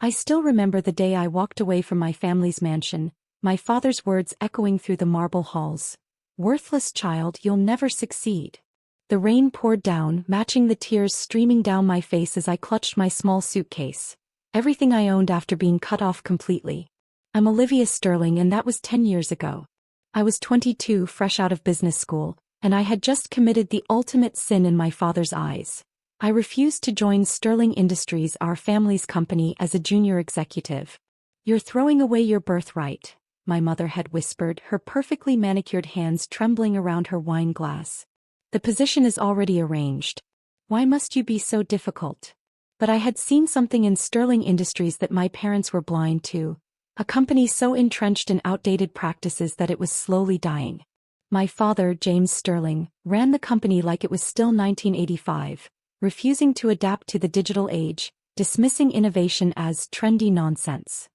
I still remember the day I walked away from my family's mansion, my father's words echoing through the marble halls. "Worthless child, you'll never succeed." The rain poured down, matching the tears streaming down my face as I clutched my small suitcase. Everything I owned after being cut off completely. I'm Olivia Sterling, and that was 10 years ago. I was 22, fresh out of business school, and I had just committed the ultimate sin in my father's eyes. I refused to join Sterling Industries, our family's company, as a junior executive. "You're throwing away your birthright," my mother had whispered, her perfectly manicured hands trembling around her wine glass. "The position is already arranged. Why must you be so difficult?" But I had seen something in Sterling Industries that my parents were blind to. A company so entrenched in outdated practices that it was slowly dying. My father, James Sterling, ran the company like it was still 1985, refusing to adapt to the digital age, dismissing innovation as trendy nonsense.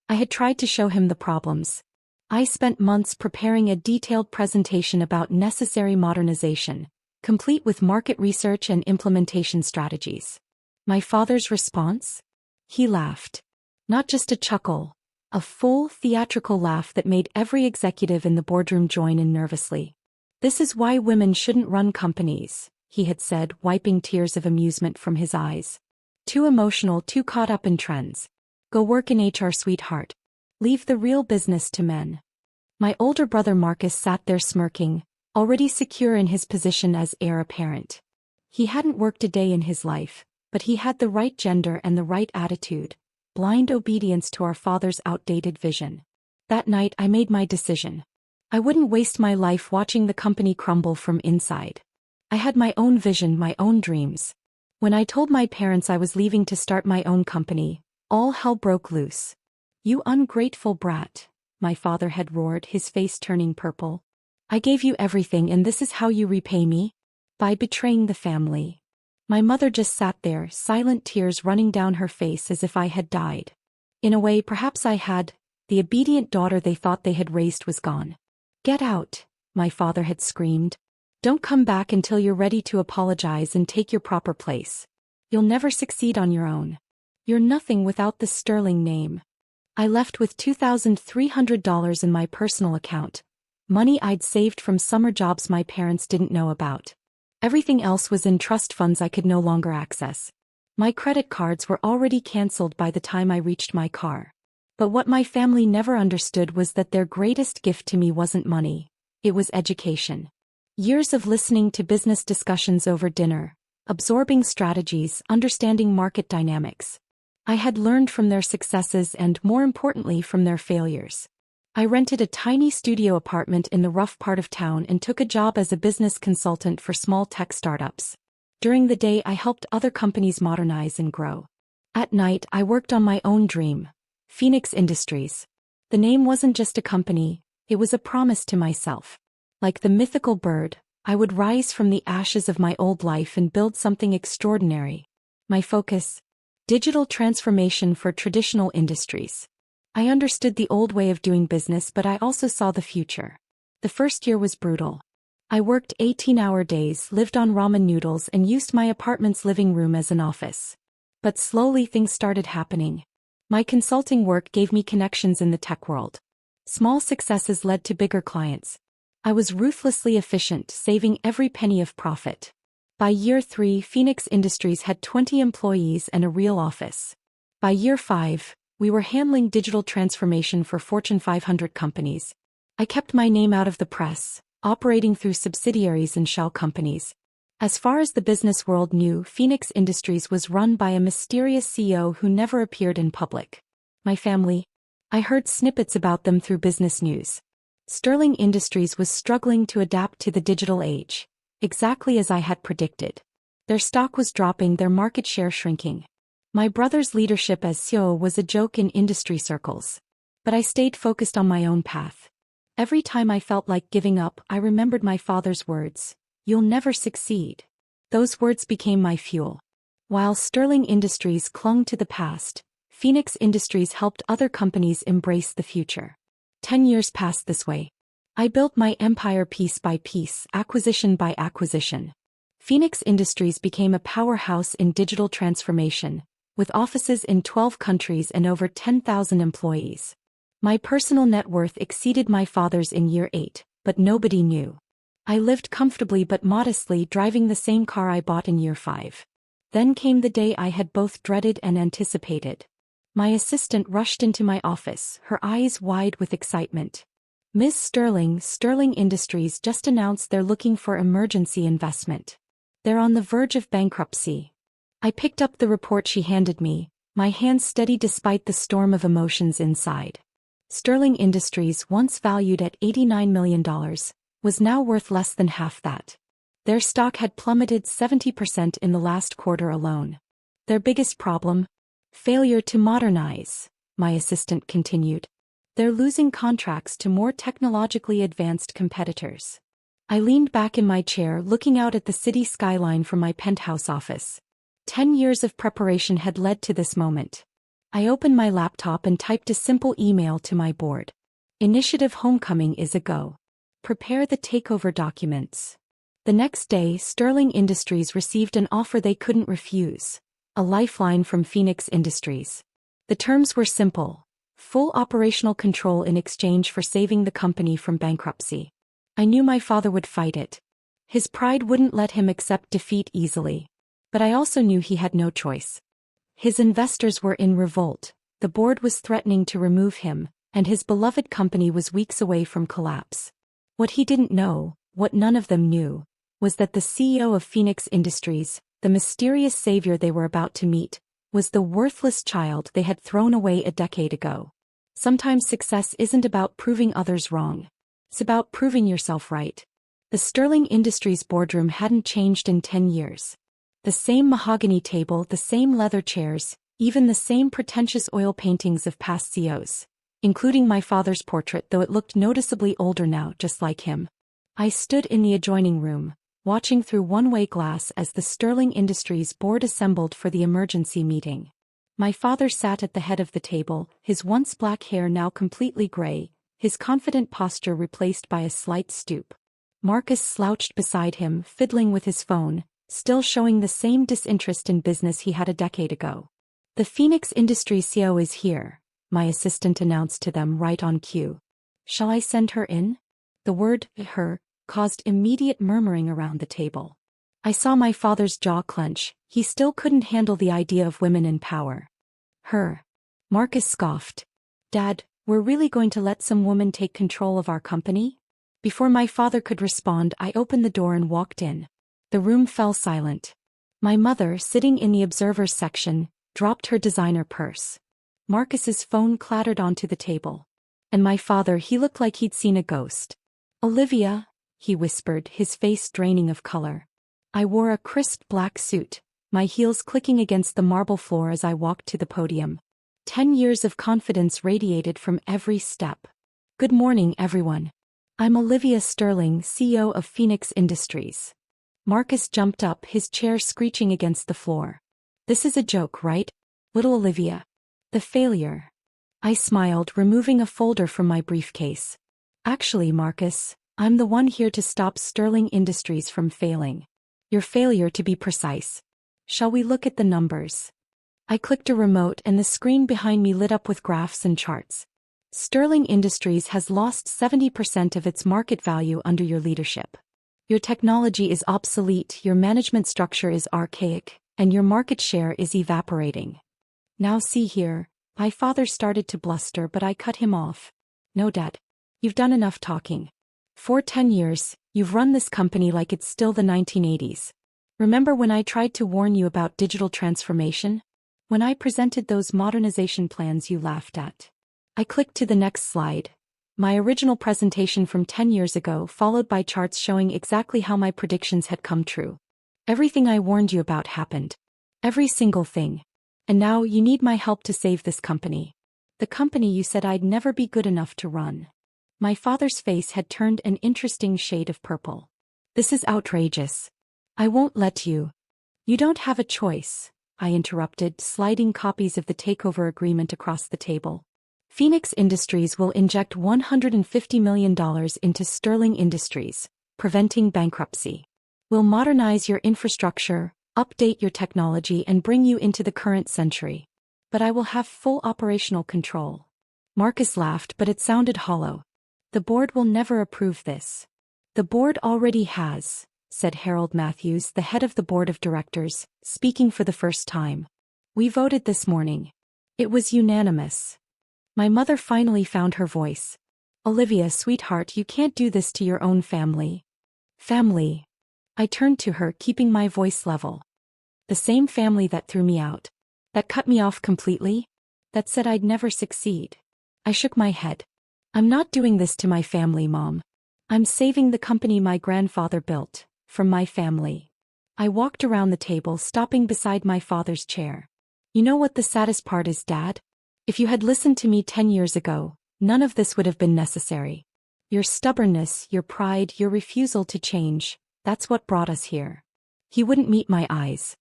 I had tried to show him the problems. I spent months preparing a detailed presentation about necessary modernization, complete with market research and implementation strategies. My father's response? He laughed. Not just a chuckle. A full, theatrical laugh that made every executive in the boardroom join in nervously. "This is why women shouldn't run companies," he had said, wiping tears of amusement from his eyes. "Too emotional, too caught up in trends. Go work in HR, sweetheart. Leave the real business to men." My older brother Marcus sat there smirking, already secure in his position as heir apparent. He hadn't worked a day in his life, but he had the right gender and the right attitude. Blind obedience to our father's outdated vision. That night I made my decision. I wouldn't waste my life watching the company crumble from inside. I had my own vision, my own dreams. When I told my parents I was leaving to start my own company, all hell broke loose. "You ungrateful brat," my father had roared, his face turning purple. "I gave you everything, and this is how you repay me? By betraying the family." My mother just sat there, silent tears running down her face as if I had died. In a way, perhaps I had. The obedient daughter they thought they had raised was gone. "Get out," my father had screamed. "Don't come back until you're ready to apologize and take your proper place. You'll never succeed on your own. You're nothing without the Sterling name." I left with $2,300 in my personal account, money I'd saved from summer jobs my parents didn't know about. Everything else was in trust funds I could no longer access. My credit cards were already canceled by the time I reached my car. But what my family never understood was that their greatest gift to me wasn't money. It was education. Years of listening to business discussions over dinner, absorbing strategies, understanding market dynamics. I had learned from their successes and, more importantly, from their failures. I rented a tiny studio apartment in the rough part of town and took a job as a business consultant for small tech startups. During the day, I helped other companies modernize and grow. At night, I worked on my own dream, Phoenix Industries. The name wasn't just a company, it was a promise to myself. Like the mythical bird, I would rise from the ashes of my old life and build something extraordinary. My focus? Digital transformation for traditional industries. I understood the old way of doing business, but I also saw the future. The first year was brutal. I worked 18-hour days, lived on ramen noodles, and used my apartment's living room as an office. But slowly things started happening. My consulting work gave me connections in the tech world. Small successes led to bigger clients. I was ruthlessly efficient, saving every penny of profit. By year 3, Phoenix Industries had 20 employees and a real office. By year 5, we were handling digital transformation for Fortune 500 companies. I kept my name out of the press, operating through subsidiaries and shell companies. As far as the business world knew, Phoenix Industries was run by a mysterious CEO who never appeared in public. My family? I heard snippets about them through business news. Sterling Industries was struggling to adapt to the digital age, exactly as I had predicted. Their stock was dropping, their market share shrinking. My brother's leadership as CEO was a joke in industry circles. But I stayed focused on my own path. Every time I felt like giving up, I remembered my father's words. "You'll never succeed." Those words became my fuel. While Sterling Industries clung to the past, Phoenix Industries helped other companies embrace the future. 10 years passed this way. I built my empire piece by piece, acquisition by acquisition. Phoenix Industries became a powerhouse in digital transformation, with offices in 12 countries and over 10,000 employees. My personal net worth exceeded my father's in year 8, but nobody knew. I lived comfortably but modestly, driving the same car I bought in year 5. Then came the day I had both dreaded and anticipated. My assistant rushed into my office, her eyes wide with excitement. "Ms. Sterling, Sterling Industries just announced they're looking for emergency investment. They're on the verge of bankruptcy." I picked up the report she handed me, my hands steady despite the storm of emotions inside. Sterling Industries, once valued at $89 million, was now worth less than half that. Their stock had plummeted 70% in the last quarter alone. Their biggest problem? Failure to modernize, my assistant continued. They're losing contracts to more technologically advanced competitors. I leaned back in my chair, looking out at the city skyline from my penthouse office. 10 years of preparation had led to this moment. I opened my laptop and typed a simple email to my board. "Initiative Homecoming is a go. Prepare the takeover documents." The next day, Sterling Industries received an offer they couldn't refuse. A lifeline from Phoenix Industries. The terms were simple: full operational control in exchange for saving the company from bankruptcy. I knew my father would fight it. His pride wouldn't let him accept defeat easily. But I also knew he had no choice. His investors were in revolt, the board was threatening to remove him, and his beloved company was weeks away from collapse. What he didn't know, what none of them knew, was that the CEO of Phoenix Industries, the mysterious savior they were about to meet, was the worthless child they had thrown away a decade ago. Sometimes success isn't about proving others wrong. It's about proving yourself right. The Sterling Industries boardroom hadn't changed in 10 years. The same mahogany table, the same leather chairs, even the same pretentious oil paintings of past CEOs, including my father's portrait, though it looked noticeably older now, just like him. I stood in the adjoining room, watching through one-way glass as the Sterling Industries board assembled for the emergency meeting. My father sat at the head of the table, his once black hair now completely gray, his confident posture replaced by a slight stoop. Marcus slouched beside him, fiddling with his phone, still showing the same disinterest in business he had a decade ago. "The Phoenix Industries CEO is here," my assistant announced to them right on cue. "Shall I send her in?" The word, her, caused immediate murmuring around the table. I saw my father's jaw clench. He still couldn't handle the idea of women in power. "Her." Marcus scoffed. "Dad, we're really going to let some woman take control of our company?" Before my father could respond, I opened the door and walked in. The room fell silent. My mother, sitting in the observers section, dropped her designer purse. Marcus's phone clattered onto the table. And my father, he looked like he'd seen a ghost. "Olivia," he whispered, his face draining of color. I wore a crisp black suit, my heels clicking against the marble floor as I walked to the podium. 10 years of confidence radiated from every step. "Good morning, everyone. I'm Olivia Sterling, CEO of Phoenix Industries." Marcus jumped up, his chair screeching against the floor. "This is a joke, right? Little Olivia. The failure." I smiled, removing a folder from my briefcase. "Actually, Marcus, I'm the one here to stop Sterling Industries from failing. Your failure, to be precise. Shall we look at the numbers?" I clicked a remote and the screen behind me lit up with graphs and charts. "Sterling Industries has lost 70% of its market value under your leadership. Your technology is obsolete, your management structure is archaic, and your market share is evaporating. Now see here." My father started to bluster, but I cut him off. "No, Dad. You've done enough talking. For 10 years, you've run this company like it's still the 1980s. Remember when I tried to warn you about digital transformation? When I presented those modernization plans you laughed at?" I clicked to the next slide. My original presentation from 10 years ago, followed by charts showing exactly how my predictions had come true. Everything I warned you about happened. Every single thing. And now you need my help to save this company. The company you said I'd never be good enough to run. My father's face had turned an interesting shade of purple. "This is outrageous. I won't let you." "You don't have a choice," I interrupted, sliding copies of the takeover agreement across the table. "Phoenix Industries will inject $150 million into Sterling Industries, preventing bankruptcy. We'll modernize your infrastructure, update your technology and bring you into the current century. But I will have full operational control. Marcus laughed, but it sounded hollow. The board will never approve this. The board already has, said Harold Matthews, the head of the board of directors, speaking for the first time. We voted this morning. It was unanimous. My mother finally found her voice. Olivia, sweetheart, you can't do this to your own family. Family. I turned to her, keeping my voice level. The same family that threw me out. That cut me off completely. That said I'd never succeed. I shook my head. I'm not doing this to my family, Mom. I'm saving the company my grandfather built, from my family. I walked around the table, stopping beside my father's chair. You know what the saddest part is, Dad? If you had listened to me 10 years ago, none of this would have been necessary. Your stubbornness, your pride, your refusal to change, that's what brought us here. He wouldn't meet my eyes.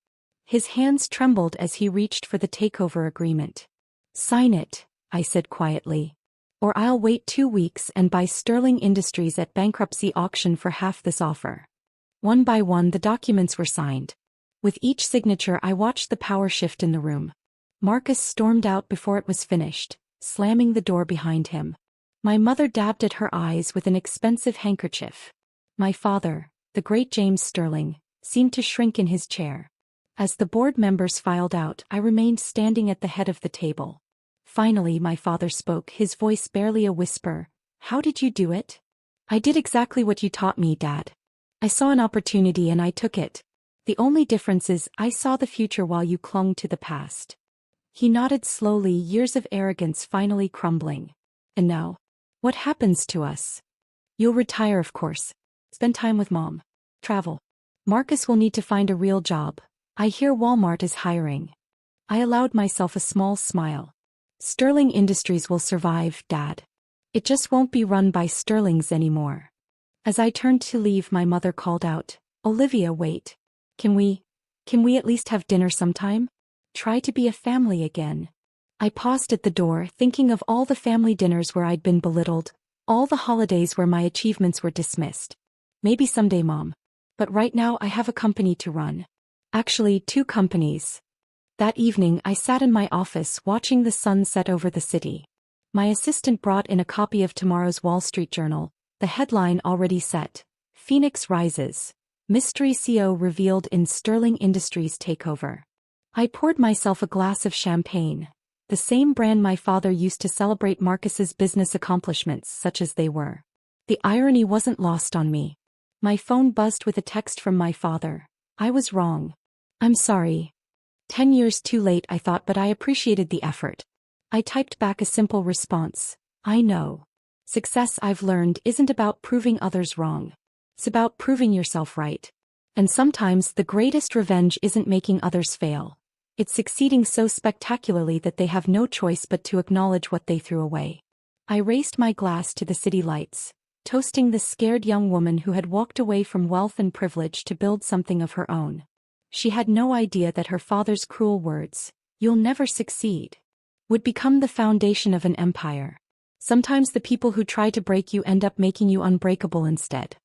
His hands trembled as he reached for the takeover agreement. Sign it, I said quietly. Or I'll wait 2 weeks and buy Sterling Industries at bankruptcy auction for half this offer. One by one the documents were signed. With each signature I watched the power shift in the room. Marcus stormed out before it was finished, slamming the door behind him. My mother dabbed at her eyes with an expensive handkerchief. My father, the great James Sterling, seemed to shrink in his chair. As the board members filed out, I remained standing at the head of the table. Finally my father spoke, his voice barely a whisper. How did you do it? I did exactly what you taught me, Dad. I saw an opportunity and I took it. The only difference is I saw the future while you clung to the past. He nodded slowly, years of arrogance finally crumbling. And now? What happens to us? You'll retire, of course. Spend time with Mom. Travel. Marcus will need to find a real job. I hear Walmart is hiring. I allowed myself a small smile. Sterling Industries will survive, Dad. It just won't be run by Sterlings anymore. As I turned to leave, my mother called out, Olivia, wait. Can we at least have dinner sometime? Try to be a family again. I paused at the door, thinking of all the family dinners where I'd been belittled, all the holidays where my achievements were dismissed. Maybe someday, Mom. But right now I have a company to run. Actually, 2 companies. That evening I sat in my office watching the sun set over the city. My assistant brought in a copy of tomorrow's Wall Street Journal, the headline already set. Phoenix rises. Mystery CEO revealed in Sterling Industries takeover. I poured myself a glass of champagne, the same brand my father used to celebrate Marcus's business accomplishments, such as they were. The irony wasn't lost on me. My phone buzzed with a text from my father. I was wrong. I'm sorry. 10 years too late, I thought, but I appreciated the effort. I typed back a simple response. I know. Success, I've learned, isn't about proving others wrong. It's about proving yourself right. And sometimes the greatest revenge isn't making others fail. It's succeeding so spectacularly that they have no choice but to acknowledge what they threw away. I raised my glass to the city lights, toasting the scared young woman who had walked away from wealth and privilege to build something of her own. She had no idea that her father's cruel words, "You'll never succeed," would become the foundation of an empire. Sometimes the people who try to break you end up making you unbreakable instead.